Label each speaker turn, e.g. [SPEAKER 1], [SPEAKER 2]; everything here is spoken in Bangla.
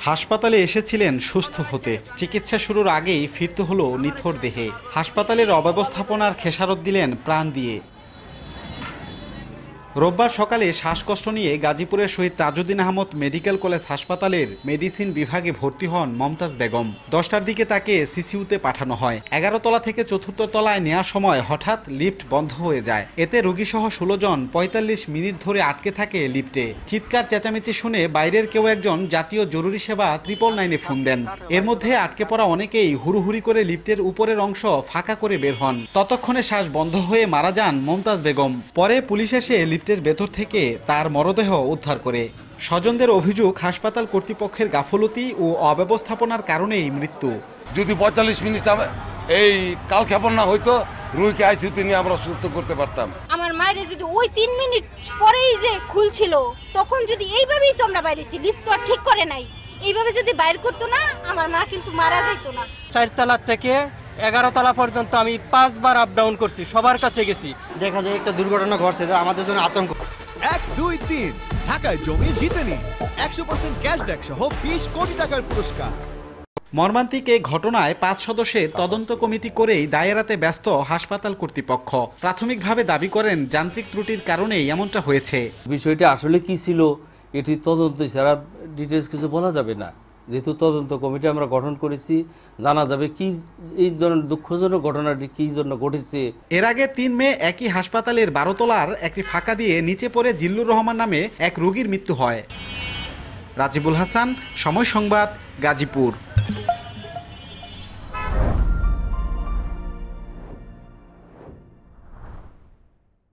[SPEAKER 1] হাসপাতালে এসেছিলেন সুস্থ হতে, চিকিৎসা শুরুর আগেই ফিরতে হলো নিথর দেহে। হাসপাতালের অব্যবস্থাপনার খেসারত দিলেন প্রাণ দিয়ে। রোববার সকালে শ্বাসকষ্ট নিয়ে গাজীপুরের শহীদ তাজউদ্দিন আহমদ মেডিকেল কলেজ হাসপাতালের মেডিসিন বিভাগে ভর্তি হন মমতাজ বেগম। 10টার দিকে তাকে সিসিইউতে পাঠানো হয়। 11 তলা থেকে 4র্থ তলায় নেওয়ার সময় হঠাৎ লিফট বন্ধ হয়ে যায়। এতে রোগীসহ 16 জন 45 মিনিট ধরে আটকে থাকে লিফটে। চিৎকার চেঁচামেচি শুনে বাইরের কেউ একজন জাতীয় জরুরি সেবা 999-এ ফোন দেন। এর মধ্যে আটকে পড়া অনেকেই হুড়োহুড়ি করে লিফটের উপরের অংশ ফাঁকা করে বের হন। ততক্ষণে শ্বাস বন্ধ হয়ে মারা যান মমতাজ বেগম। পরে পুলিশ এসে লিফটের ভেতর থেকে তার মরদেহ উদ্ধার করে। স্বজনদের অভিযোগ, হাসপাতাল কর্তৃপক্ষের গাফলতি ও অব্যবস্থাপনার কারণেই মৃত্যু।
[SPEAKER 2] যদি 45 মিনিট এই কালক্ষেপণ না হইতো, রুগীকে আইসিইউতে নিয়ে আমরা সুস্থ করতে পারতাম।
[SPEAKER 3] আমার মায়ের যদি ওই 3 মিনিট পরেই যে খুলছিল, তখন যদি এইভাবেই তো আমরা বাইরেছি, লিফট তো আর ঠিক করে নাই, এইভাবে যদি বাইর করতো না, আমার মা কিন্তু মারা যাইতো না।
[SPEAKER 4] 4 তলা থেকে 11 তলা পর্যন্ত আমি 5 বার আপ ডাউন করছি, সবার কাছে গেছি।
[SPEAKER 5] দেখা যায় একটা দুর্ঘটনা ঘটছে, আমাদের জন্য আতঙ্ক।
[SPEAKER 6] 1, 2, 3 ঢাকায় জমি জিতে নিন 100% ক্যাশব্যাক সহ 20 কোটি টাকার পুরস্কার।
[SPEAKER 1] মর্মান্তিক এই ঘটনায় 5 সদস্যের তদন্ত কমিটি করেই দায় এড়াতে ব্যস্ত হাসপাতাল কর্তৃপক্ষ। প্রাথমিকভাবে দাবি করেন যান্ত্রিক ত্রুটির কারণেই এমনটা হয়েছে।
[SPEAKER 7] বিষয়টি আসলে কি ছিল, এটি তদন্ত ছাড়া ডিটেলস কিছু বলা যাবে না। যেহেতু তদন্ত কমিটি আমরা গঠন করেছি, জানা যাবে কি এই ধরনের দুঃখজনক ঘটনাটি কি জন্য ঘটেছে।
[SPEAKER 1] এর আগে 3 মে একই হাসপাতালের 12 তলার একটি ফাঁকা দিয়ে নিচে পড়ে জিল্লুর রহমান নামে এক রোগীর মৃত্যু হয়। রাজিবুল হাসান, সময় সংবাদ, গাজীপুর।